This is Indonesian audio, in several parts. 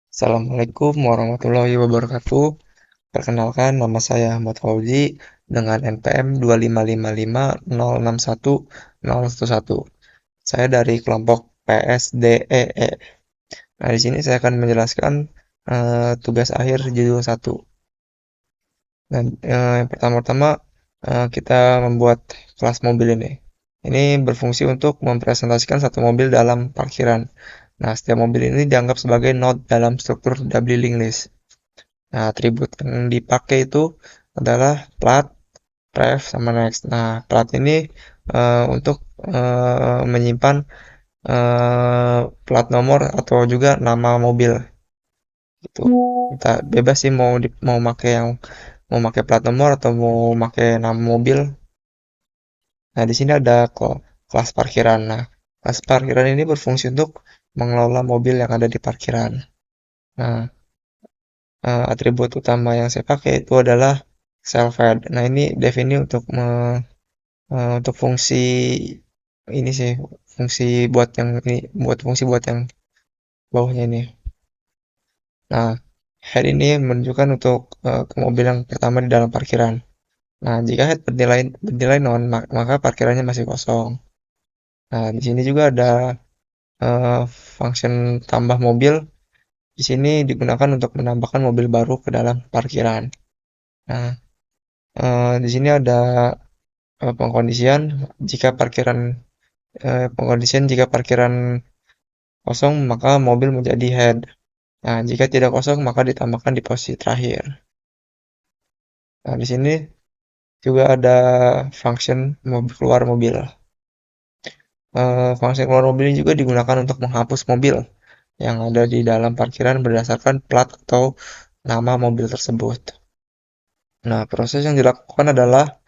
Assalamualaikum warahmatullahi wabarakatuh. Perkenalkan, nama saya Ahmad Fauzi dengan NPM 255506111. Saya dari kelompok PSDEE. Nah, di sini saya akan menjelaskan tugas akhir judul satu. Dan yang pertama-tama kita membuat kelas mobil ini. Ini berfungsi untuk mempresentasikan satu mobil dalam parkiran. Nah, setiap mobil ini dianggap sebagai node dalam struktur W link list. Nah, atribut yang dipakai itu adalah plat, ref, sama next. Nah, plat ini untuk menyimpan plat nomor atau juga nama mobil gitu. Kita bebas sih mau pakai plat nomor atau mau pakai nama mobil. Nah, di sini ada kelas parkiran. Nah, kelas parkiran ini berfungsi untuk mengelola mobil yang ada di parkiran. Nah, atribut utama yang saya pakai itu adalah self-head. Nah, ini defini untuk fungsi ini sih, fungsi buat yang ini, buat fungsi buat yang bawahnya ini. Nah, head ini menunjukkan untuk ke mobil yang pertama di dalam parkiran. Nah, jika head bernilai non, maka parkirannya masih kosong. Nah, di sini juga ada eh, function tambah mobil. Di sini digunakan untuk menambahkan mobil baru ke dalam parkiran. Nah, di sini ada pengkondisian jika parkiran kosong maka mobil menjadi head. Nah, jika tidak kosong maka ditambahkan di posisi terakhir. Nah, di sini juga ada function keluar mobil. Function keluar mobil ini juga digunakan untuk menghapus mobil yang ada di dalam parkiran berdasarkan plat atau nama mobil tersebut. Nah, proses yang dilakukan adalah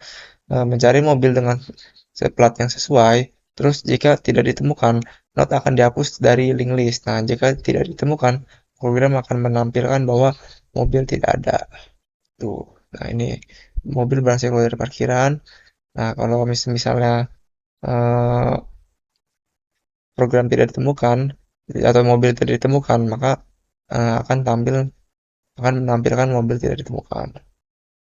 mencari mobil dengan plat yang sesuai. Terus jika tidak ditemukan, not akan dihapus dari link list. Nah, jika tidak ditemukan, program akan menampilkan bahwa mobil tidak ada. Tuh. Nah, ini mobil berhasil keluar dari parkiran. Nah, kalau misalnya eh, program tidak ditemukan atau mobil tidak ditemukan, maka akan menampilkan mobil tidak ditemukan.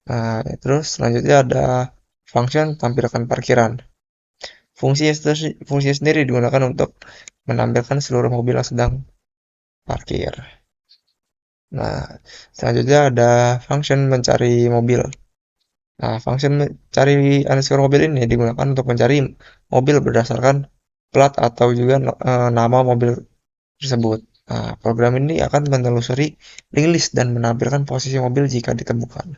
Nah, terus selanjutnya ada function tampilkan parkiran. Fungsi sendiri digunakan untuk menampilkan seluruh mobil yang sedang parkir. Nah, selanjutnya ada function mencari mobil. Nah, function mencari underscore mobil ini digunakan untuk mencari mobil berdasarkan plat atau juga nama mobil tersebut. Nah, program ini akan menelusuri link list dan menampilkan posisi mobil jika ditemukan.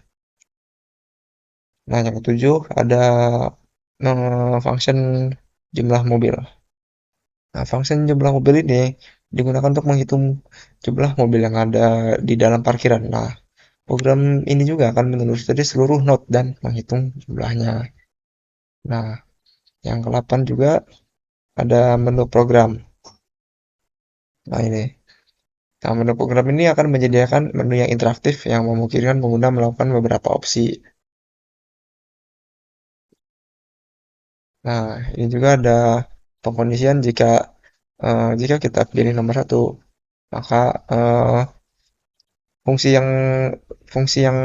Nah, yang ketujuh ada function jumlah mobil. Nah, function jumlah mobil ini digunakan untuk menghitung jumlah mobil yang ada di dalam parkiran. Nah, program ini juga akan menelusuri seluruh node dan menghitung jumlahnya. Nah, yang ke-8 juga ada menu program. Nah, ini. Nah, menu program ini akan menyediakan menu yang interaktif yang memungkinkan pengguna melakukan beberapa opsi. Nah, ini juga ada pengkondisian jika kita pilih nomor satu, maka fungsi yang fungsi yang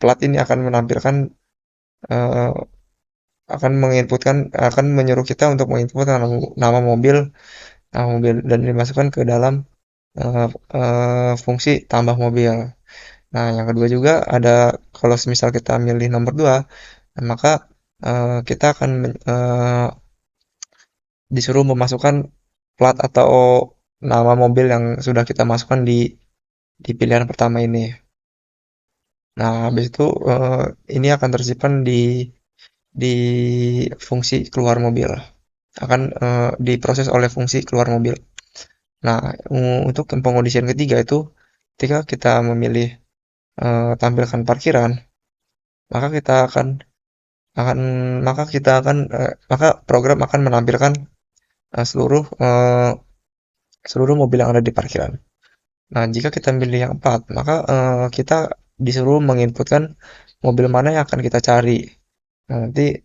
plat ini akan menampilkan eh, akan menyuruh kita untuk menginput nama mobil dan dimasukkan ke dalam eh, fungsi tambah mobil. Nah, yang kedua juga ada kalau misal kita milih nomor 2, maka kita akan disuruh memasukkan plat atau nama mobil yang sudah kita masukkan di pilihan pertama ini. Nah, habis itu ini akan tersimpan di fungsi keluar mobil. Akan diproses oleh fungsi keluar mobil. Nah, untuk pengkondisian ketiga itu ketika kita memilih tampilkan parkiran, maka kita akan akan maka kita akan maka program akan menampilkan seluruh mobil yang ada di parkiran. Nah, jika kita pilih yang 4, maka kita disuruh menginputkan mobil mana yang akan kita cari. Nah, nanti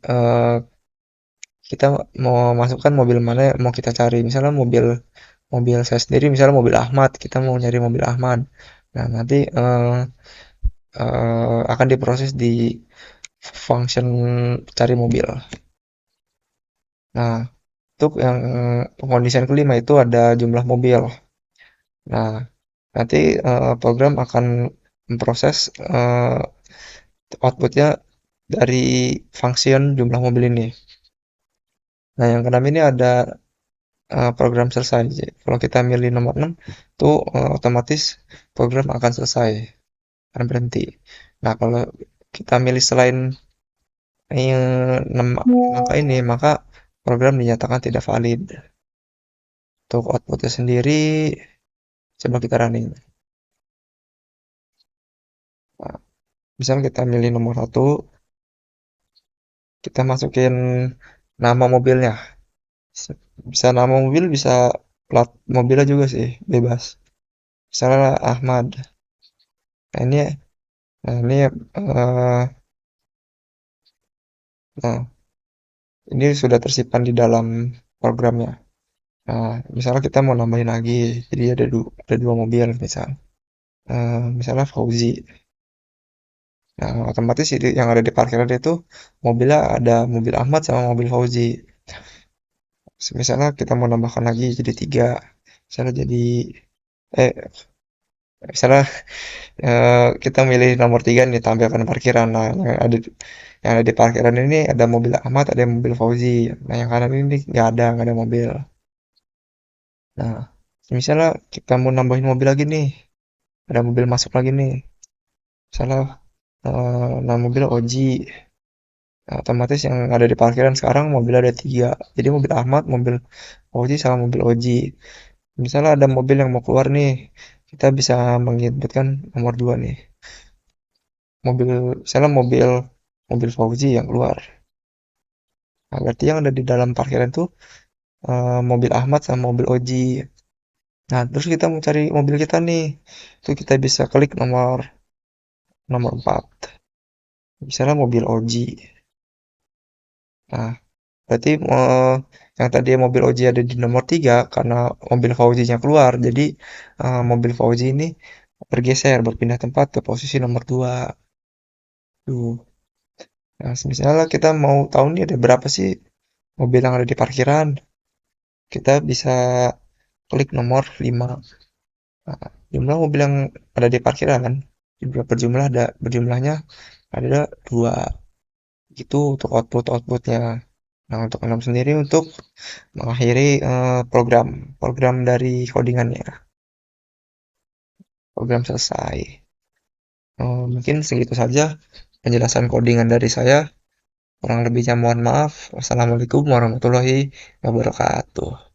kita mau masukkan mobil mana yang mau kita cari. Misalnya mobil saya sendiri misalnya mobil Ahmad, kita mau nyari mobil Ahmad. Nah, nanti akan diproses di function cari mobil. Nah, untuk yang pengkondisian kelima itu ada jumlah mobil. Nah, nanti program akan memproses outputnya dari function jumlah mobil ini. Nah, yang keenam ini ada program selesai. Jadi, kalau kita milih nomor 6, itu otomatis program akan selesai, akan berhenti. Nah, kalau kita milih selain 6 angka ini, maka program dinyatakan tidak valid. Untuk outputnya sendiri, coba kita running. Nah, misalnya kita milih nomor satu, kita masukin nama mobilnya. Bisa nama mobil, bisa plat mobilnya juga sih, bebas. Misalnya Ahmad. Nah ini, eh, nah ini sudah tersimpan di dalam programnya. Nah, misalnya kita mau nambahin lagi, jadi ada dua mobil misal. Misalnya Fauzi. Nah, otomatis yang ada di parkiran itu mobilnya ada mobil Ahmad sama mobil Fauzi. Misalnya kita mau nambahkan lagi jadi tiga. Misalnya jadi eh misalnya kita milih nomor tiga nih tampilkan parkiran. Nah, yang ada di parkiran ini ada mobil Ahmad, ada mobil Fauzi. Nah, yang kanan ini nggak ada mobil. Nah, misalnya kita mau nambahin mobil lagi nih, ada mobil masuk lagi nih. Misalnya nama mobil Oji. Nah, otomatis yang ada di parkiran sekarang mobil ada tiga. Jadi mobil Ahmad, mobil Oji sama mobil Oji. Misalnya ada mobil yang mau keluar nih, kita bisa menginputkan nomor dua nih. Mobil, misalnya mobil Fauzi yang keluar. Nah, berarti yang ada di dalam parkiran tuh mobil Ahmad sama mobil Oji. Nah, terus kita mau cari mobil kita nih. Itu kita bisa klik nomor nomor 4. Misalnya mobil Oji. Nah, berarti yang tadi mobil Oji ada di nomor 3 karena mobil Fauzinya keluar. Jadi mobil Fauzi ini berpindah tempat ke posisi nomor 2. Tuh. Nah, misalnya kita mau tahu nih ada berapa sih mobil yang ada di parkiran. Kita bisa klik nomor 5. Nah, jumlah mobil yang ada di parkiran kan berjumlahnya ada 2. Itu untuk outputnya. Nah, untuk enam sendiri untuk mengakhiri program dari codingannya. Program selesai. Mungkin segitu saja penjelasan codingan dari saya. Kurang lebihnya mohon maaf. Wassalamualaikum warahmatullahi wabarakatuh.